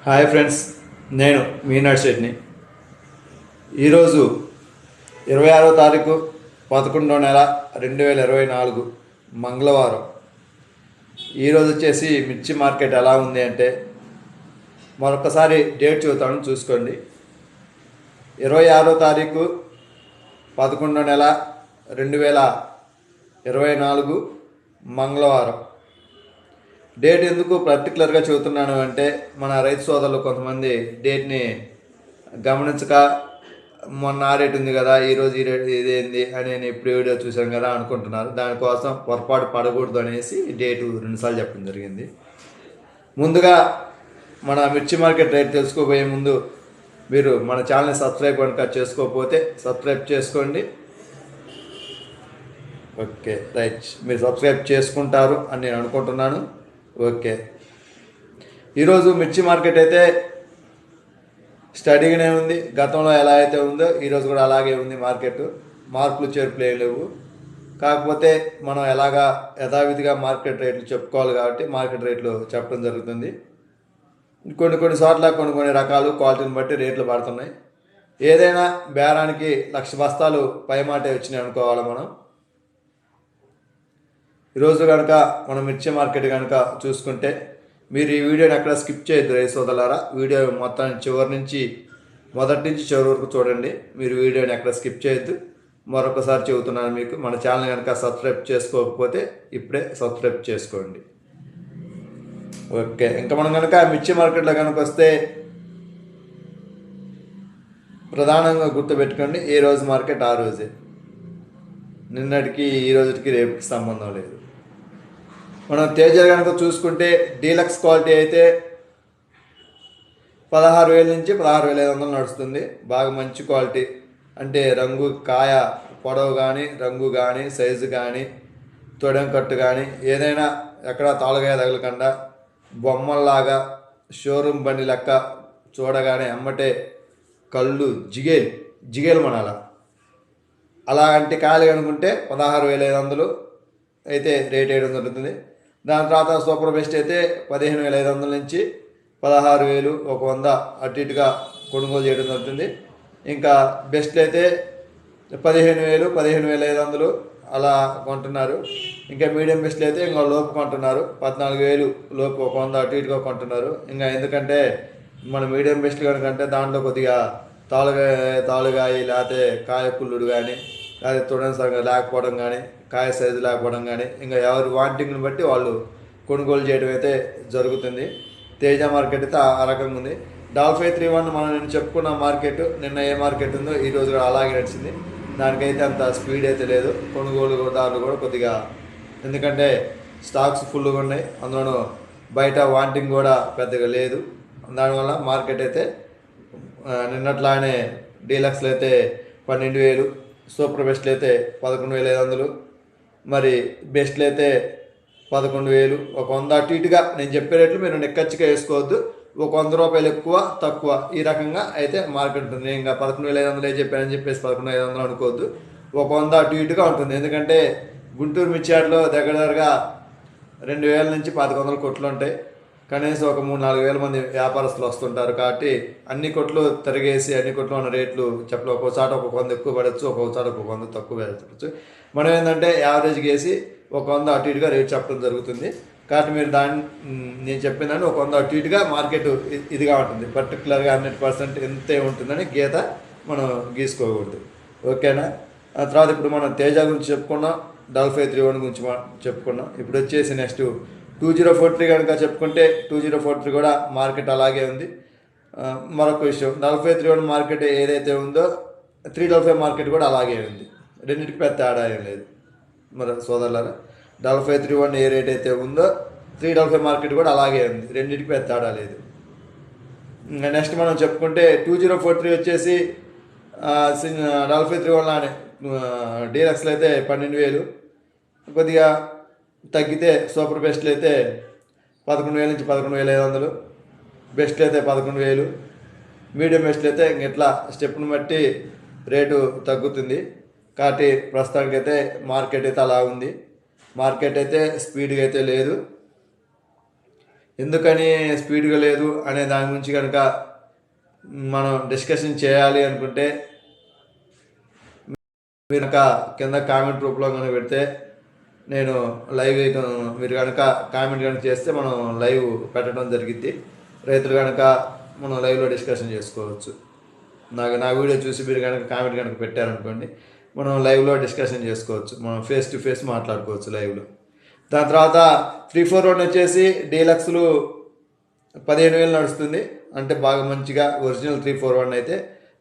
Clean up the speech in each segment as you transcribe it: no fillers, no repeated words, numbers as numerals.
Hi friends, నేను మీనాడ్ శెట్ని. ఈరోజు 26వ తారీఖు 11వ నెల 2024 మంగళవారం. ఈరోజు వచ్చేసి మిర్చి మార్కెట్ ఎలా ఉంది అంటే, మరొకసారి డేట్ చూద్దామని చూసుకోండి. 26వ తారీఖు 11వ నెల 2024 మంగళవారం. డేట్ ఎందుకు పర్టికులర్గా చెబుతున్నాను అంటే, మన రైతు సోదరులు కొంతమంది డేట్ని గమనించక మొన్న ఆ రేటు ఉంది కదా, ఈరోజు ఈ రేటు ఇదేంది అని నేను ఇప్పుడు వీడియో చూశాను కదా అనుకుంటున్నారు. దానికోసం పొరపాటు పడకూడదు అనేసి డేటు రెండుసార్లు చెప్పడం జరిగింది. ముందుగా మన మిర్చి మార్కెట్ రేట్ తెలుసుకోబోయే ముందు మీరు మన ఛానల్ని సబ్స్క్రైబ్ కనుక చేసుకోకపోతే సబ్స్క్రైబ్ చేసుకోండి. ఓకే, రైట్, మీరు సబ్స్క్రైబ్ చేసుకుంటారు అని నేను అనుకుంటున్నాను. ఓకే, ఈరోజు మిర్చి మార్కెట్ అయితే స్టడీగానే ఉంది. గతంలో ఎలా అయితే ఉందో ఈరోజు కూడా అలాగే ఉంది. మార్కెట్ మార్పులు చేర్పులు ఏం లేవు. కాకపోతే మనం ఎలాగా యథావిధిగా మార్కెట్ రేట్లు చెప్పుకోవాలి కాబట్టి మార్కెట్ రేట్లు చెప్పడం జరుగుతుంది. కొన్ని చోట్ల కొన్ని రకాలు క్వాలిటీని బట్టి రేట్లు పడుతున్నాయి. ఏదైనా బేరానికి 1,00,000 బస్తాలు పైమాటే వచ్చినాయి అనుకోవాలి మనం. ఈరోజు కనుక మనం మిర్చి మార్కెట్ కనుక చూసుకుంటే, మీరు ఈ వీడియోని ఎక్కడ స్కిప్ చేయొద్దు రైతు సోదరులారా. వీడియో మొత్తాన్ని మొదటి నుంచి చివరి వరకు చూడండి. మీరు వీడియోని ఎక్కడ స్కిప్ చేయొద్దు. మరొకసారి చెబుతున్నాను మీకు, మన ఛానల్ కనుక సబ్స్క్రైబ్ చేసుకోకపోతే ఇప్పుడే సబ్స్క్రైబ్ చేసుకోండి. ఓకే, ఇంకా మనం కనుక మిర్చి మార్కెట్లో కనుక వస్తే ప్రధానంగా గుర్తుపెట్టుకోండి, ఏ రోజు మార్కెట్ ఆ రోజే. నిన్నటికి ఈ రోజుకి రేపుకి సంబంధం లేదు. మనం తేజ కనుక చూసుకుంటే డీలక్స్ క్వాలిటీ అయితే 16,000 నుంచి 16,500 నడుస్తుంది. బాగా మంచి క్వాలిటీ అంటే రంగు, కాయ పొడవు కానీ, రంగు కానీ, సైజు కానీ, తొడెం కట్టు కానీ ఏదైనా ఎక్కడ తాళగాయ తగలకుండా బొమ్మల్లాగా షోరూమ్ బండి లెక్క చూడగానే అమ్మటే కళ్ళు జిగేలు మనాల. అలాంటి కాయలు కనుకుంటే 16,500 అయితే రేట్ వేయడం జరుగుతుంది. దాని తర్వాత సూపర్ బెస్ట్ అయితే 15,500 నుంచి 16,100 అటు ఇటుగా కొనుగోలు చేయడం జరుగుతుంది. ఇంకా బెస్ట్లు అయితే 15,000, 15,500 అలా కొంటున్నారు. ఇంకా మీడియం బెస్ట్లు అయితే ఇంకా లోపు కొంటున్నారు. 14,000 లోపు 100 అటు ఇటుగా కొంటున్నారు. ఇంకా ఎందుకంటే మన మీడియం బెస్ట్లు కనుకంటే దాంట్లో కొద్దిగా తాలుగాయ లేకపోతే కాయ కుళ్ళుడు కానీ, లేకపోతే తొడని సగం లేకపోవడం కానీ, కాయ సైజు లేకపోవడం కానీ, ఇంకా ఎవరి వాంటింగ్ని బట్టి వాళ్ళు కొనుగోలు చేయడం అయితే జరుగుతుంది. తేజ మార్కెట్ అయితే ఆ రకంగా ఉంది. డాల్ఫై 31 మనం నేను చెప్పుకున్న మార్కెట్ నిన్న ఏ మార్కెట్ ఉందో ఈరోజు కూడా అలాగే నడిచింది. దానికైతే అంత స్పీడ్ అయితే లేదు. కొనుగోలుదారులు కూడా కొద్దిగా, ఎందుకంటే స్టాక్స్ ఫుల్గా ఉన్నాయి, అందులోనూ బయట వాంటింగ్ కూడా పెద్దగా లేదు. దానివల్ల మార్కెట్ అయితే నిన్నట్లానే డీలక్స్లు అయితే 12,000, సూపర్ బెస్ట్లు అయితే 11,500, మరి బెస్ట్లు అయితే 11,000. 100 అటు ఇటుగా నేను చెప్పే రేట్లు మీరు నిక్కచ్చిగా వేసుకోవద్దు. 100 రూపాయలు ఎక్కువ తక్కువ ఈ రకంగా అయితే మార్కెట్ ఉంటుంది. నేను ఇంకా 11,500 చెప్పానని చెప్పేసి 11,500 అనుకోవద్దు. 100 అటు ఇటుగా ఉంటుంది. ఎందుకంటే గుంటూరు మిర్చియార్డ్లో దగ్గరగా 2,000 నుంచి 1,500 కొట్లు ఉంటాయి. కనీసం ఒక 3-4 వేల మంది వ్యాపారస్తులు వస్తుంటారు. కాబట్టి అన్ని కొట్లు తిరిగేసి అన్ని కొట్లు ఉన్న రేట్లు చెప్పలేదు. ఒక్కొక్క చోట ఒక 100 ఎక్కువ పడవచ్చు, ఒక్కొక్క చోట ఒక 100 తక్కువ పడవచ్చు. మనం ఏంటంటే యావరేజ్కి వేసి 100 అటు ఇటుగా రేట్ చెప్పడం జరుగుతుంది. కాబట్టి మీరు నేను చెప్పినాను 100 అటు ఇటుగా మార్కెట్ ఇదిగా ఉంటుంది. పర్టికులర్గా 100% ఎంతే ఉంటుందని గీత మనం గీసుకోకూడదు. ఓకేనా? ఆ తర్వాత ఇప్పుడు మనం తేజ గురించి చెప్పుకున్నాం, డాల్ఫై 31 గురించి చెప్పుకున్నాం. ఇప్పుడు వచ్చేసి నెక్స్ట్ 2043 కనుక చెప్పుకుంటే 2043 కూడా మార్కెట్ అలాగే ఉంది. మరొక విషయం, డాల్ఫై 31 మార్కెట్ ఏదైతే ఉందో 355 మార్కెట్ కూడా అలాగే ఉంది. రెండింటికి పెద్ద తేడా ఏం లేదు. మరి సోదరులారా, డాల్ఫై 31 ఏ రేట్ అయితే ఉందో 355 మార్కెట్ కూడా అలాగే ఉంది. రెండింటికి పెద్ద తేడా లేదు. నెక్స్ట్ మనం చెప్పుకుంటే 2043 వచ్చేసి డాల్ఫై 31 డీలక్స్లో అయితే 12,000, కొద్దిగా తగ్గితే సూపర్ బెస్ట్లు అయితే 11,000 నుంచి 11,500, బెస్ట్లు అయితే 11,000, మీడియం బెస్ట్లు అయితే ఇట్లా స్టెప్ను బట్టి రేటు తగ్గుతుంది. కాబట్టి ప్రస్తుతానికైతే మార్కెట్ అయితే అలా ఉంది. మార్కెట్ అయితే స్పీడ్గా అయితే లేదు. ఎందుకని స్పీడ్గా లేదు అనే దాని గురించి కనుక మనం డిస్కషన్ చేయాలి అనుకుంటే మీరు కనుక కింద కామెంట్ రూపంలో కనుక పెడితే నేను లైవ్ మీరు కనుక కామెంట్ కనుక చేస్తే మనం లైవ్ పెట్టడం జరిగింది. రైతులు కనుక మనం లైవ్లో డిస్కషన్ చేసుకోవచ్చు. నా వీడియో చూసి మీరు కనుక కామెంట్ కనుక పెట్టారనుకోండి, మనం లైవ్లో డిస్కషన్ చేసుకోవచ్చు. మనం ఫేస్ టు ఫేస్ మాట్లాడుకోవచ్చు లైవ్లో. దాని తర్వాత 341 వచ్చేసి డీలక్స్లు 15,000 నడుస్తుంది. అంటే బాగా మంచిగా ఒరిజినల్ 341 అయితే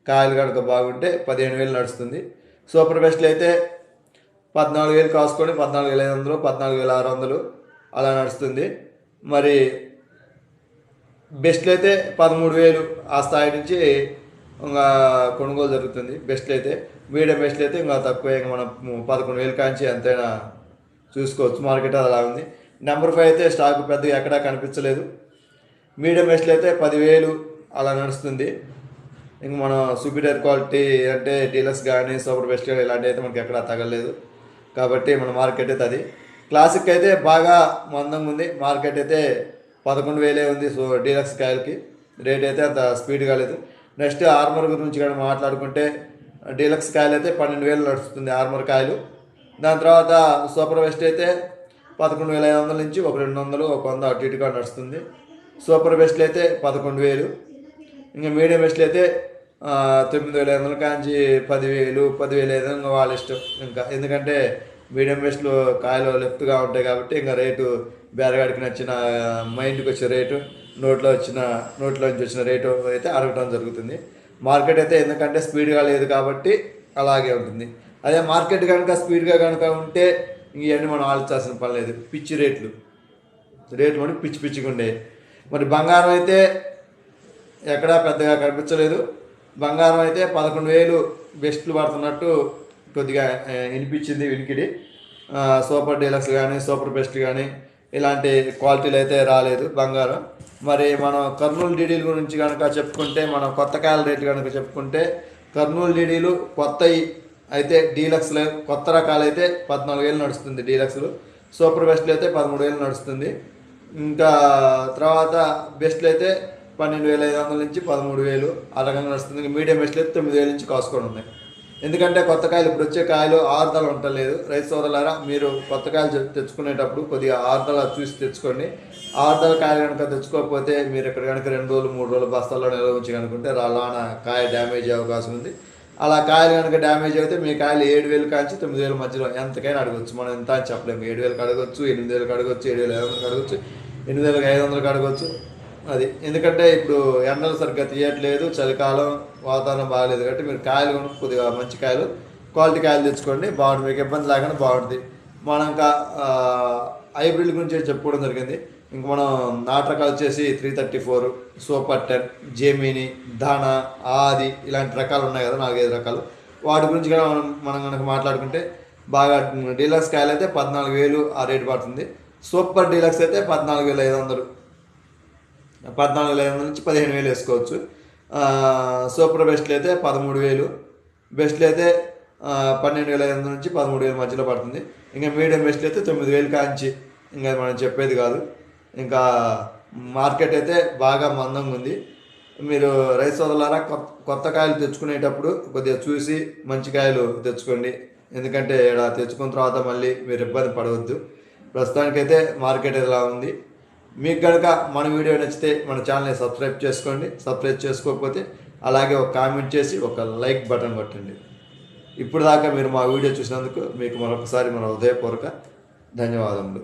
కాయలు కనుక బాగుంటే 15,000 నడుస్తుంది. సూపర్ బెస్ట్లు అయితే 14,000 కాసుకొని 14,500, 14,600 అలా నడుస్తుంది. మరి బెస్ట్లు అయితే 13,000 ఆ స్థాయి నుంచి ఇంకా కొనుగోలు జరుగుతుంది. బెస్ట్లు అయితే మీడియం బెస్ట్లు అయితే ఇంకా తక్కువ, ఇంకా మనం 11,000 కాంచి ఎంతైనా చూసుకోవచ్చు. మార్కెట్ అలా ఉంది. నెంబర్ 5 అయితే స్టాక్ పెద్దగా ఎక్కడా కనిపించలేదు. మీడియం బెస్ట్లు అయితే 10,000 అలా నడుస్తుంది. ఇంక మనం సుపీరియర్ క్వాలిటీ అంటే డీలక్స్ కానీ సూపర్ బెస్ట్ కానీ ఇలాంటివి అయితే మనకి ఎక్కడా తగలేదు కాబట్టి మన మార్కెట్ అయితే అది. క్లాసిక్ అయితే బాగా మందంగా ఉంది. మార్కెట్ అయితే 11,000 ఉంది. సో డీలక్స్ కాయలకి రేట్ అయితే అంత స్పీడ్గా లేదు. నెక్స్ట్ ఆర్మర్ గురించి కానీ మాట్లాడుకుంటే డీలక్స్ కాయలు అయితే 12,000 నడుస్తుంది ఆర్మర్ కాయలు. దాని తర్వాత సూపర్ బెస్ట్ అయితే 11,500 నుంచి ఒక 200, ఒక 100 అటు ఇటుగా నడుస్తుంది. సూపర్ బెస్ట్లు అయితే 11,000. ఇంకా మీడియం బెస్ట్లు అయితే 9,500 కాంచి 10,000, 10,500 ఇంకా వాళ్ళ ఇష్టం. ఇంకా ఎందుకంటే మీడియం బెస్ట్లు కాయలు లెఫ్ట్గా ఉంటాయి కాబట్టి ఇంకా రేటు బేరగాడికి నచ్చిన మైండ్కి వచ్చే రేటు, నోట్లోంచి వచ్చిన రేటు అయితే అడగటం జరుగుతుంది. మార్కెట్ అయితే ఎందుకంటే స్పీడ్గా లేదు కాబట్టి అలాగే ఉంటుంది. అదే మార్కెట్ కనుక స్పీడ్గా కనుక ఉంటే ఇవన్నీ మనం ఆలోచించాల్సిన పని లేదు. పిచ్చి రేట్లు మనకి పిచ్చిగా ఉండే. మరి బంగారం అయితే ఎక్కడా పెద్దగా కనిపించలేదు. బంగారం అయితే 11,000 బెస్ట్లు పడుతున్నట్టు కొద్దిగా వినిపించింది వినికిడి. సూపర్ డీలక్స్ కానీ సూపర్ బెస్ట్ కానీ ఇలాంటి క్వాలిటీలు అయితే రాలేదు బంగారం. మరి మనం కర్నూలు డీడీల గురించి కనుక చెప్పుకుంటే, మనం కొత్త కాయల రేట్లు కనుక చెప్పుకుంటే కర్నూలు డీడీలు కొత్తవి అయితే డీలక్స్లు కొత్త రకాలు అయితే 14,000 నడుస్తుంది డీలక్స్లు. సూపర్ బెస్ట్లు అయితే 13,000 నడుస్తుంది. ఇంకా తర్వాత బెస్ట్లు అయితే 12,500 నుంచి 13,000 ఆ రకంగా నడుస్తుంది. ఇంకా మీడియం బెస్ట్లు అయితే 9,000 నుంచి కాసుకొని ఉన్నాయి. ఎందుకంటే కొత్త కాయలు ఇప్పుడు వచ్చే కాయలు ఆరుదల ఉండలేదు. రైతు సోదరులారా, మీరు కొత్త కాయలు తెచ్చుకునేటప్పుడు కొద్దిగా ఆరుదల చూసి తెచ్చుకోండి. ఆరుదల కాయలు కనుక తెచ్చుకోకపోతే మీరు ఇక్కడ కనుక 2 రోజులు 3 రోజులు బస్తాల్లో నిల్వ ఉంచి కనుకుంటే రాళ్ళ కాయ డ్యామేజ్ అయ్యే అవకాశం ఉంది. అలా కాయలు కనుక డ్యామేజ్ అయితే మీ కాయలు 7,000 కాంచి 9,000 మధ్యలో ఎంతకైనా అడగచ్చు. మనం ఎంత అని చెప్పలేము. 7,000 అడగచ్చు, 8,000 అడగచ్చు, 7,500 అడగచ్చు, 8,500 అడగచ్చు. అది ఎందుకంటే ఇప్పుడు ఎండలు సరిగ్గా తీయట్లేదు, చలికాలం వాతావరణం బాగాలేదు కాబట్టి మీరు కాయలు కొనుక్కు కొద్దిగా మంచి కాయలు క్వాలిటీ కాయలు తెచ్చుకోండి, బాగుంటుంది. మీకు ఇబ్బంది లేకుండా బాగుంటుంది. మనం ఇంకా హైబ్రిడ్ గురించి చెప్పుకోవడం జరిగింది. ఇంక మనం నాటు రకాలు వచ్చేసి 334, సూపర్ 10, జెమిని, ధానా, ఆది ఇలాంటి రకాలు ఉన్నాయి కదా, 4-5 రకాలు. వాటి గురించి కూడా మనం కనుక మాట్లాడుకుంటే బాగా డీలక్స్ కాయలు అయితే 14,000 ఆ రేటు పడుతుంది. సూపర్ డీలక్స్ అయితే 14,500, 14,500 నుంచి 15,000 వేసుకోవచ్చు. సూపర్ బెస్ట్లు అయితే 13,000, బెస్ట్లు అయితే 12,500 నుంచి 13,000 మధ్యలో పడుతుంది. ఇంకా మీడియం బెస్ట్లు అయితే 9,000 కాంచి ఇంకా మనం చెప్పేది కాదు. ఇంకా మార్కెట్ అయితే బాగా మందంగా ఉంది. మీరు రైతు సోదరులారా కొత్త కాయలు తెచ్చుకునేటప్పుడు కొద్దిగా చూసి మంచి కాయలు తెచ్చుకోండి. ఎందుకంటే ఇలా తెచ్చుకున్న తర్వాత మళ్ళీ మీరు ఇబ్బంది పడవద్దు. ప్రస్తుతానికైతే మార్కెట్ ఎలా ఉంది. మీకు కనుక మన వీడియో నచ్చితే మన ఛానల్ని సబ్స్క్రైబ్ చేసుకోండి. సబ్స్క్రైబ్ చేసుకోకపోతే అలాగే ఒక కామెంట్ చేసి ఒక లైక్ బటన్ కొట్టండి. ఇప్పుడు దాకా మీరు మా వీడియో చూసినందుకు మీకు మరొకసారి మన హృదయపూర్వక ధన్యవాదములు.